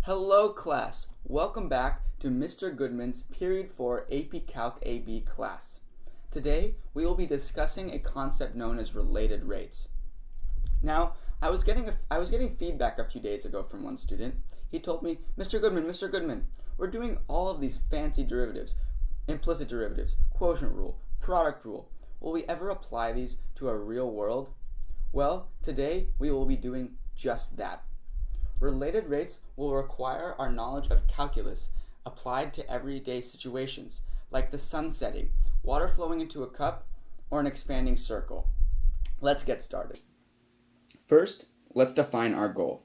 Hello class, welcome back to Mr. Goodman's Period 4 AP Calc AB class. Today we will be discussing a concept known as related rates. Now, I was getting feedback a few days ago from one student. He told me, Mr. Goodman, we're doing all of these fancy derivatives, implicit derivatives, quotient rule, product rule. Will we ever apply these to our real world? Well, today we will be doing just that. Related rates will require our knowledge of calculus applied to everyday situations, like the sun setting, water flowing into a cup, or an expanding circle. Let's get started. First, let's define our goal.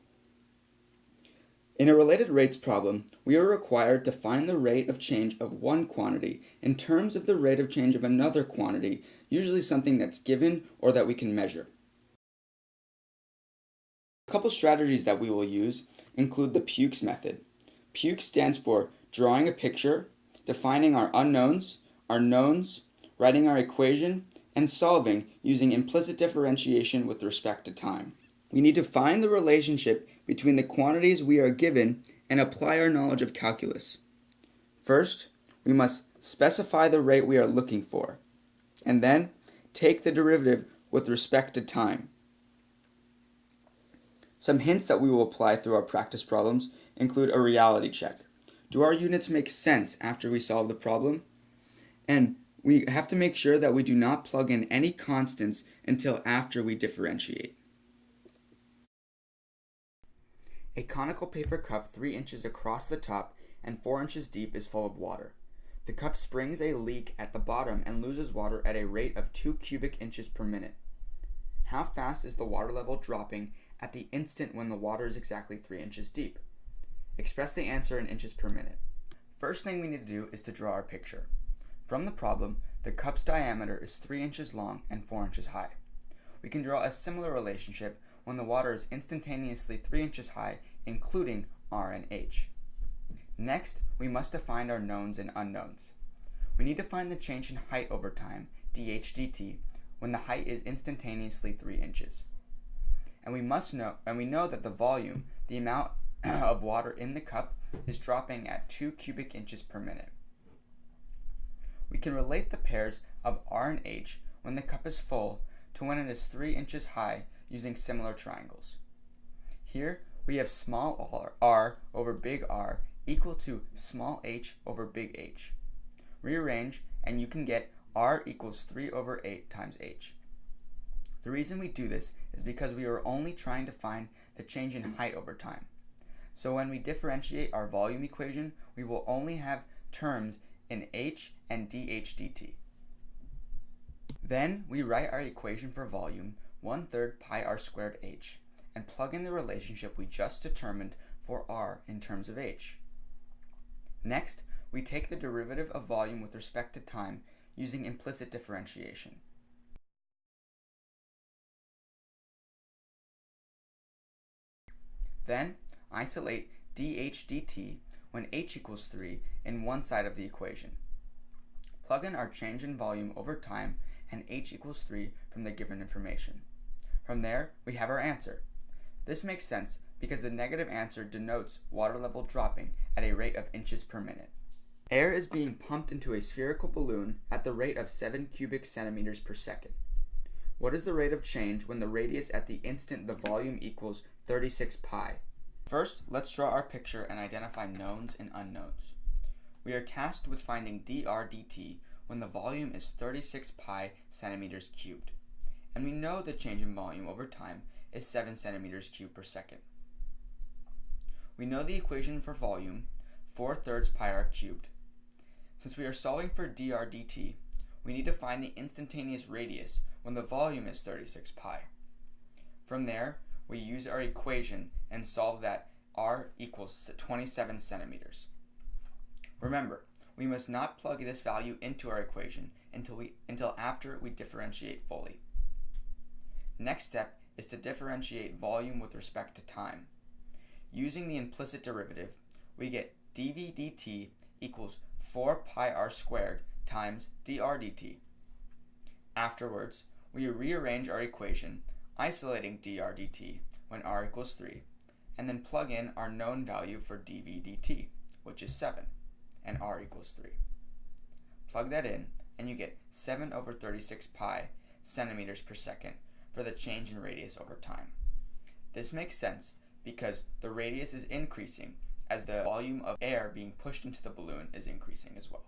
In a related rates problem, we are required to find the rate of change of one quantity in terms of the rate of change of another quantity, usually something that's given or that we can measure. A couple strategies that we will use include the Puke's method. Puke stands for drawing a picture, defining our unknowns, our knowns, writing our equation, and solving using implicit differentiation with respect to time. We need to find the relationship between the quantities we are given and apply our knowledge of calculus. First, we must specify the rate we are looking for, and then take the derivative with respect to time. Some hints that we will apply through our practice problems include a reality check. Do our units make sense after we solve the problem? And we have to make sure that we do not plug in any constants until after we differentiate. A conical paper cup 3 inches across the top and 4 inches deep is full of water. The cup springs a leak at the bottom and loses water at a rate of 2 cubic inches per minute. How fast is the water level dropping at the instant when the water is exactly 3 inches deep? Express the answer in inches per minute. First thing we need to do is to draw our picture. From the problem, the cup's diameter is 3 inches long and 4 inches high. We can draw a similar relationship when the water is instantaneously 3 inches high, including R and H. Next, we must define our knowns and unknowns. We need to find the change in height over time, dH dt, when the height is instantaneously 3 inches. And we know that the volume, the amount of water in the cup, is dropping at 2 cubic inches per minute. We can relate the pairs of R and H when the cup is full to when it is 3 inches high using similar triangles. Here we have small r over big R equal to small h over big H. Rearrange and you can get R equals 3 over 8 times H. The reason we do this is because we are only trying to find the change in height over time. So when we differentiate our volume equation, we will only have terms in h and dH dt. Then we write our equation for volume 1/3 pi r squared h and plug in the relationship we just determined for r in terms of h. Next, we take the derivative of volume with respect to time using implicit differentiation. Then, isolate dH dt when h equals 3 in one side of the equation. Plug in our change in volume over time and h equals 3 from the given information. From there, we have our answer. This makes sense because the negative answer denotes water level dropping at a rate of inches per minute. Air is being pumped into a spherical balloon at the rate of 7 cubic centimeters per second. What is the rate of change when the radius at the instant the volume equals 36 pi? First, let's draw our picture and identify knowns and unknowns. We are tasked with finding dr dt when the volume is 36 pi centimeters cubed. And we know the change in volume over time is 7 centimeters cubed per second. We know the equation for volume, 4/3 pi r cubed. Since we are solving for dr dt, we need to find the instantaneous radius when the volume is 36 pi. From there, we use our equation and solve that r equals 27 centimeters. Remember, we must not plug this value into our equation until after we differentiate fully. Next step is to differentiate volume with respect to time. Using the implicit derivative, we get dv dt equals 4 pi r squared times dr dt. Afterwards, we rearrange our equation, isolating dr dt when r equals 3, and then plug in our known value for dv dt, which is 7, and r equals 3. Plug that in, and you get 7 over 36 pi centimeters per second for the change in radius over time. This makes sense because the radius is increasing as the volume of air being pushed into the balloon is increasing as well.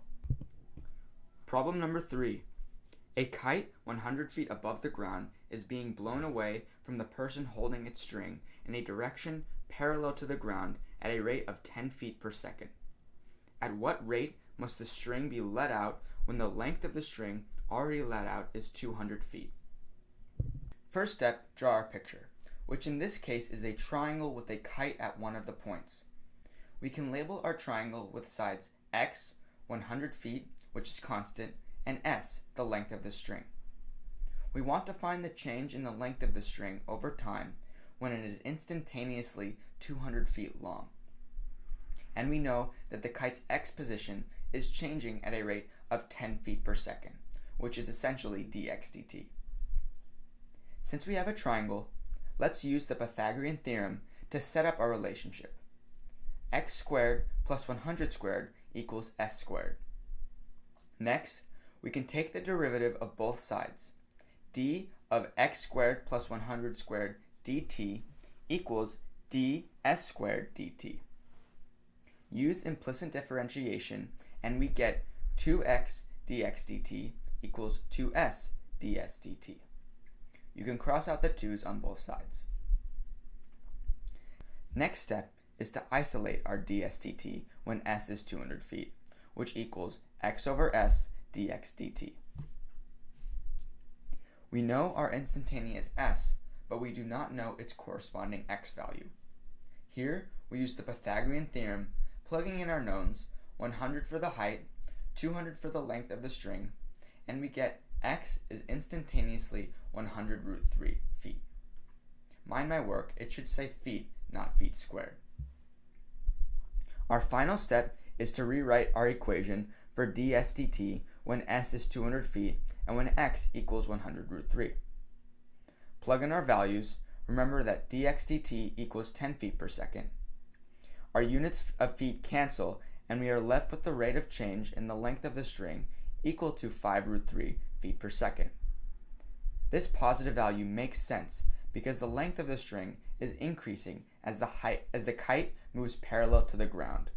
Problem number 3. A kite 100 feet above the ground is being blown away from the person holding its string in a direction parallel to the ground at a rate of 10 feet per second. At what rate must the string be let out when the length of the string already let out is 200 feet? First step, draw our picture, which in this case is a triangle with a kite at one of the points. We can label our triangle with sides x, 100 feet, which is constant, and s, the length of the string. We want to find the change in the length of the string over time when it is instantaneously 200 feet long. And we know that the kite's x position is changing at a rate of 10 feet per second, which is essentially dx dt. Since we have a triangle, let's use the Pythagorean theorem to set up our relationship. X squared plus 100 squared equals s squared. Next, we can take the derivative of both sides. D of x squared plus 100 squared dt equals ds squared dt. Use implicit differentiation and we get 2x dx dt equals 2s ds dt. You can cross out the 2's on both sides. Next step is to isolate our ds dt when s is 200 feet, which equals x over s dx dt. We know our instantaneous s, but we do not know its corresponding x value. Here, we use the Pythagorean theorem, plugging in our knowns, 100 for the height, 200 for the length of the string, and we get x is instantaneously 100 root 3 feet. Mind my work, it should say feet, not feet squared. Our final step is to rewrite our equation for ds dt when s is 200 feet and when x equals 100 root 3. Plug in our values. Remember that dx dt equals 10 feet per second. Our units of feet cancel and we are left with the rate of change in the length of the string equal to 5 root 3 feet per second. This positive value makes sense because the length of the string is increasing as the kite moves parallel to the ground.